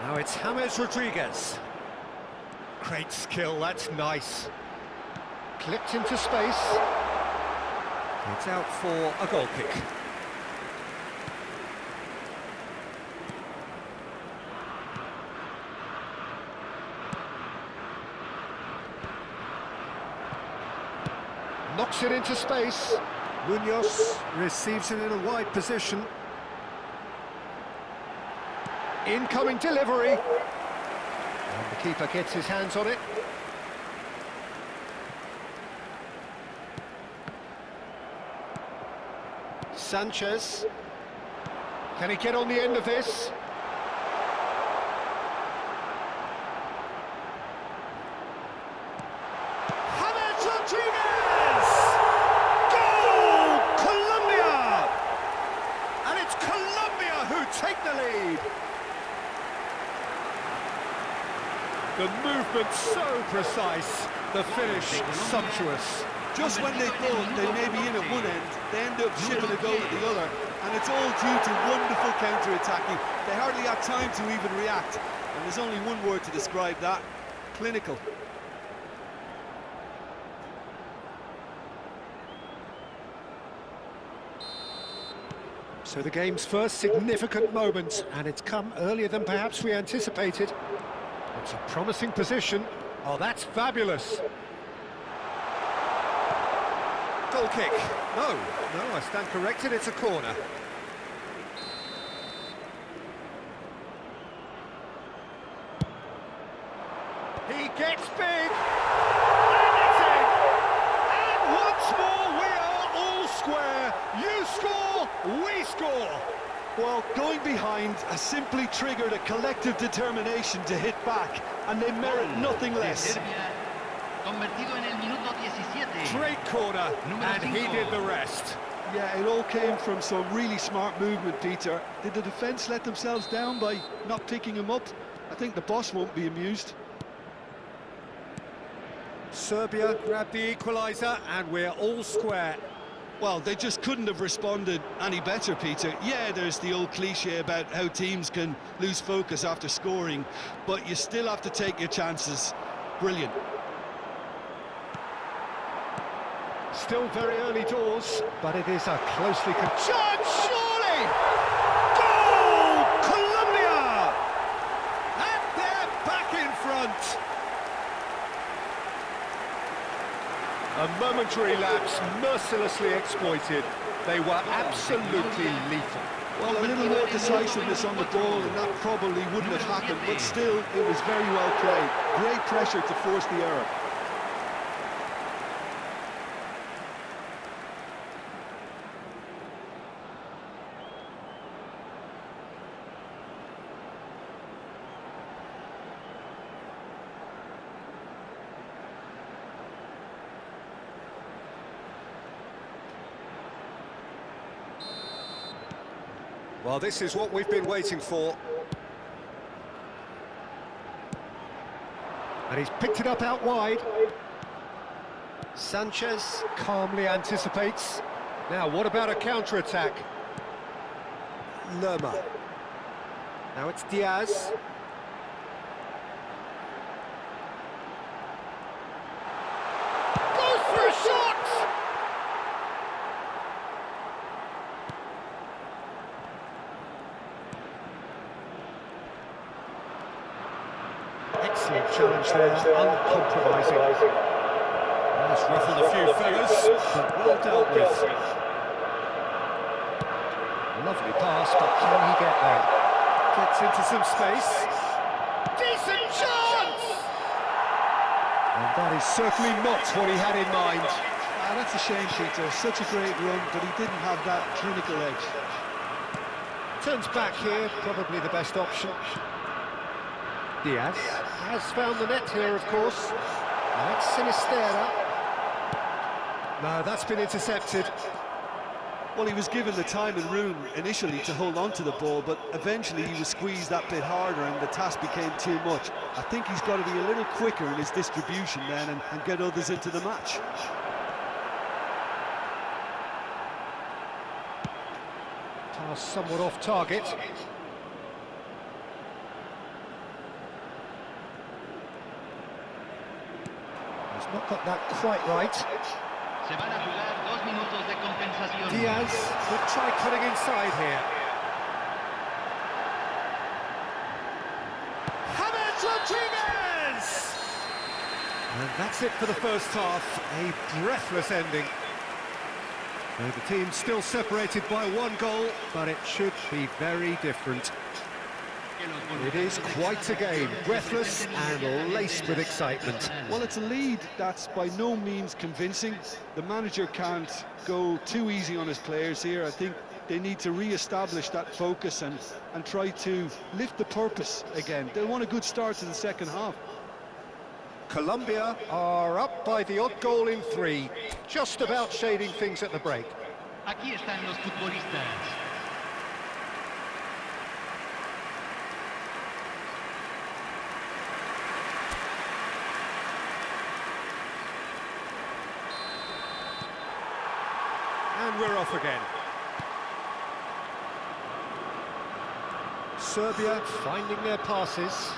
Now it's James Rodriguez. Great skill, that's nice. Clipped into space. It's out for a goal kick. Knocks it into space. Munoz receives it in a wide position. Incoming delivery. And the keeper gets his hands on it. Sanchez. Can he get on the end of this? James Rodriguez! Goal! Colombia! And it's Colombia who take the lead. The movement so precise, the finish sumptuous. Just when they thought they may be in at one end, they end up shipping a goal at the other, and it's all due to wonderful counter-attacking. They hardly had time to even react, and there's only one word to describe that: clinical. So the game's first significant moment, and it's come earlier than perhaps we anticipated. It's a promising position. Oh, that's fabulous. Goal kick. No, I stand corrected, it's a corner. He gets big, and it's in. And once more, we are all square. You score, we score. Well, going behind has simply triggered a collective determination to hit back, and they merit nothing less. Serbia, convertido en el minuto 17. Great corner, and he did the rest. Yeah, it all came from some really smart movement, Peter. Did the defence let themselves down by not picking him up? I think the boss won't be amused. Serbia grabbed the equaliser, and we're all square. Well, they just couldn't have responded any better, Peter. Yeah, there's the old cliche about how teams can lose focus after scoring, but you still have to take your chances. Brilliant. Still very early doors, but it is a closely chance, surely! Goal! Colombia! And they're back in front! A momentary lapse, mercilessly exploited. They were absolutely lethal. Well, a little more decisiveness on the ball, and that probably wouldn't have happened, but still, it was very well played. Great pressure to force the error. Well, this is what we've been waiting for. And he's picked it up out wide. Sanchez calmly anticipates. Now, what about a counter-attack? Lerma. Now it's Diaz. Goes for a shot! Excellent challenge there, uncompromising. That's ruffled a few feathers, but well dealt with. Lovely pass, but can he get there? Gets into some space. Decent chance! And that is certainly not what he had in mind. That's a shame, Peter. Such a great run, but he didn't have that clinical edge. Turns back here, probably the best option. Diaz has found the net here, of course. That's Sinistera. No, that's been intercepted. Well, he was given the time and room initially to hold on to the ball, but eventually he was squeezed that bit harder and the task became too much. I think he's got to be a little quicker in his distribution then and get others into the match. Pass somewhat off target. He's not got that quite right. Se van a jugar 2 minutos de compensación. Diaz will try cutting inside here. James Rodriguez! And that's it for the first half. A breathless ending. Now the team's still separated by 1 goal, but it should be very different. It is quite a game, breathless and laced with excitement. Well, it's a lead that's by no means convincing. The manager can't go too easy on his players here. I think they need to re-establish that focus and try to lift the purpose again. They want a good start to the second half. Colombia are up by the odd goal in 3, just about shading things at the break. Aquí están los futbolistas. And we're off again. Serbia finding their passes.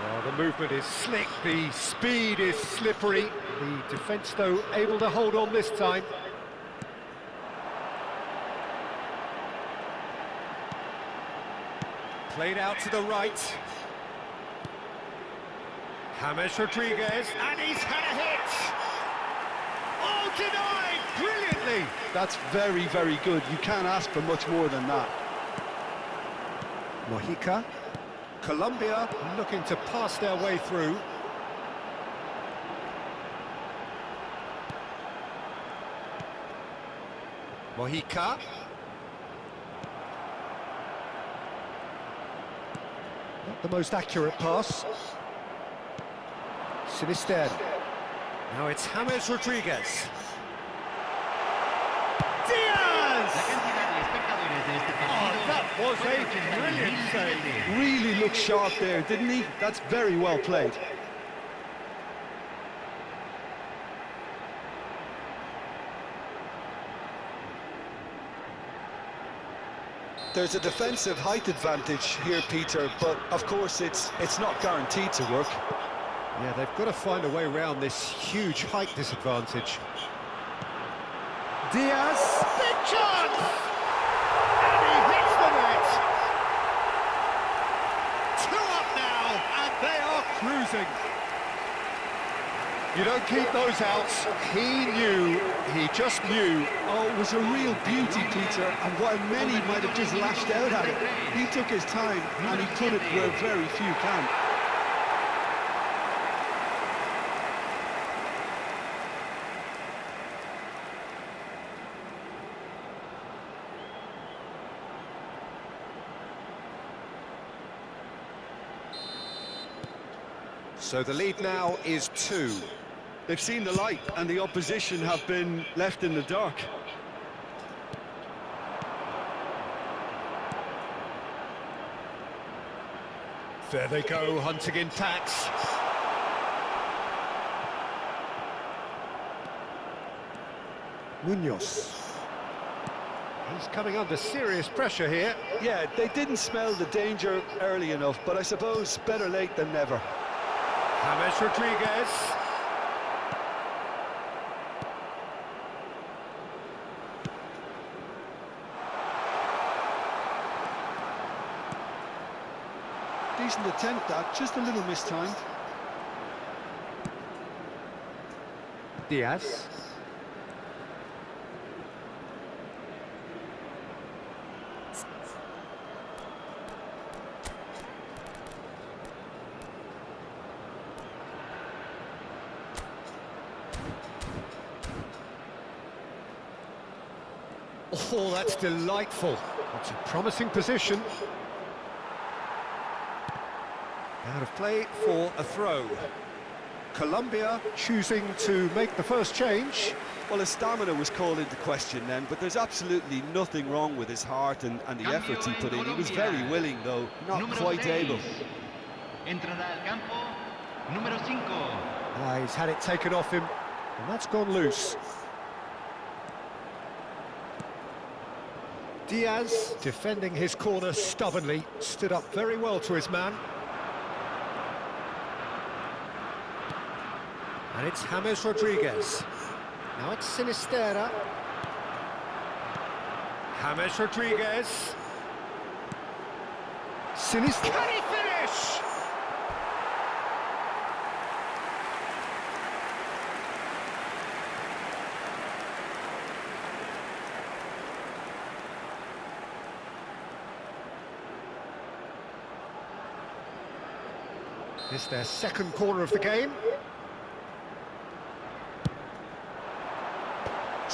Oh, the movement is slick, the speed is slippery. The defence, though, able to hold on this time. Played out to the right. James Rodriguez, and he's had a hit! Oh, denied! Brilliantly! That's very, very good. You can't ask for much more than that. Mojica. Colombia looking to pass their way through. Mojica. Not the most accurate pass. Sinister. Now it's James Rodriguez. La Diaz! cantidad de espectadores de este partido that was fue de a brilliant 80.000 save. Really looked sharp there, didn't he? That's very well played. There's a defensive height advantage here, Peter, but of course it's not guaranteed to work. Yeah, they've got to find a way around this huge height disadvantage. Diaz, big chance! And he hits the net! 2 up now, and they are cruising. You don't keep those outs. He just knew. Oh, it was a real beauty, Peter, and while many might have just lashed out at it, he took his time and he put it where very few can. So the lead now is 2. They've seen the light and the opposition have been left in the dark. There they go, hunting in packs. Munoz. He's coming under serious pressure here. Yeah, they didn't smell the danger early enough, but I suppose better late than never. James Rodriguez. Decent attempt that, just a little mistimed. Diaz. Oh, that's delightful. That's a promising position. Out of play for a throw. Colombia choosing to make the first change. Well, his stamina was called into question then, but there's absolutely nothing wrong with his heart and the efforts he put in. He was very willing, though, not Número quite 6. able. Entrará al campo, número 5. Ah, he's had it taken off him, and that's gone loose. Diaz, defending his corner stubbornly, stood up very well to his man. And it's James Rodriguez. Now it's Sinisterra. James Rodriguez. Sinisterra. Can he finish? This is their second corner of the game.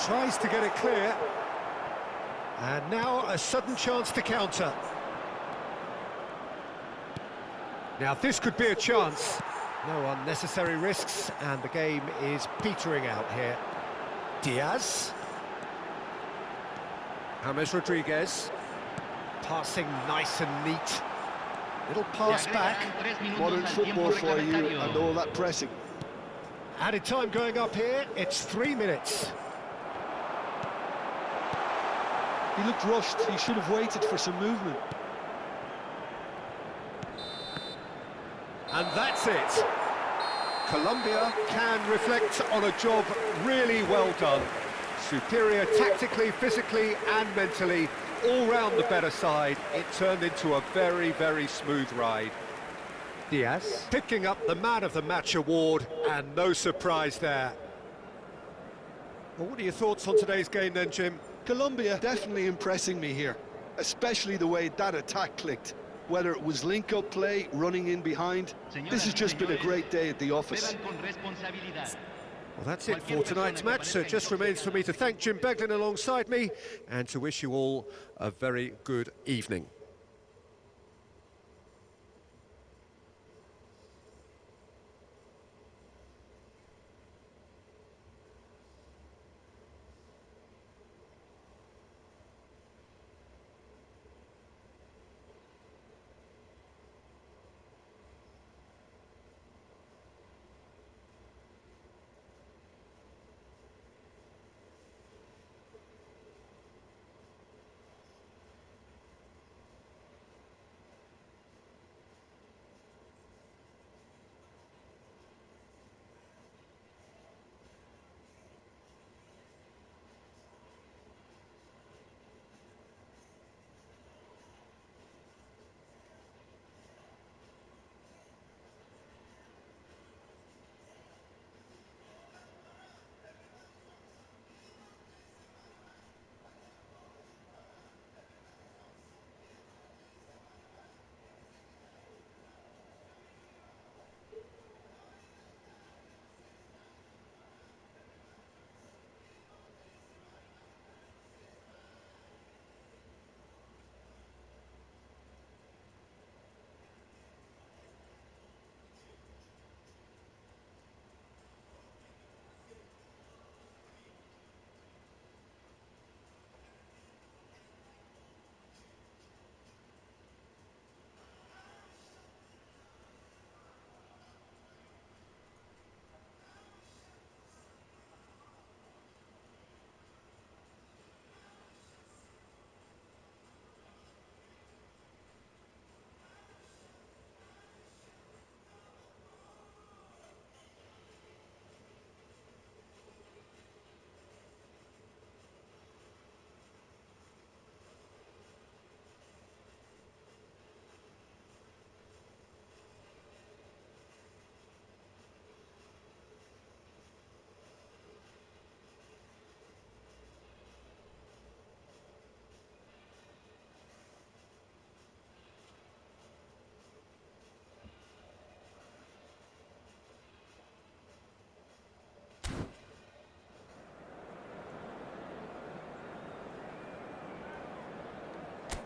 Tries to get it clear. And now a sudden chance to counter. Now this could be a chance. No unnecessary risks, and the game is petering out here. Diaz. James Rodriguez. Passing nice and neat. Little pass back. Modern football for you and all that pressing. Added time going up here, it's 3 minutes. He looked rushed, he should have waited for some movement. And that's it. Colombia can reflect on a job really well done. Superior tactically, physically and mentally, all round the better side. It turned into a very, very smooth ride. Diaz. Picking up the Man of the Match award, and no surprise there. Well, what are your thoughts on today's game then, Jim? Colombia definitely impressing me here, especially the way that attack clicked. Whether it was link-up play, running in behind, this has just been a great day at the office. Well, that's it for tonight's match, so it just remains for me to thank Jim Beglin alongside me and to wish you all a very good evening.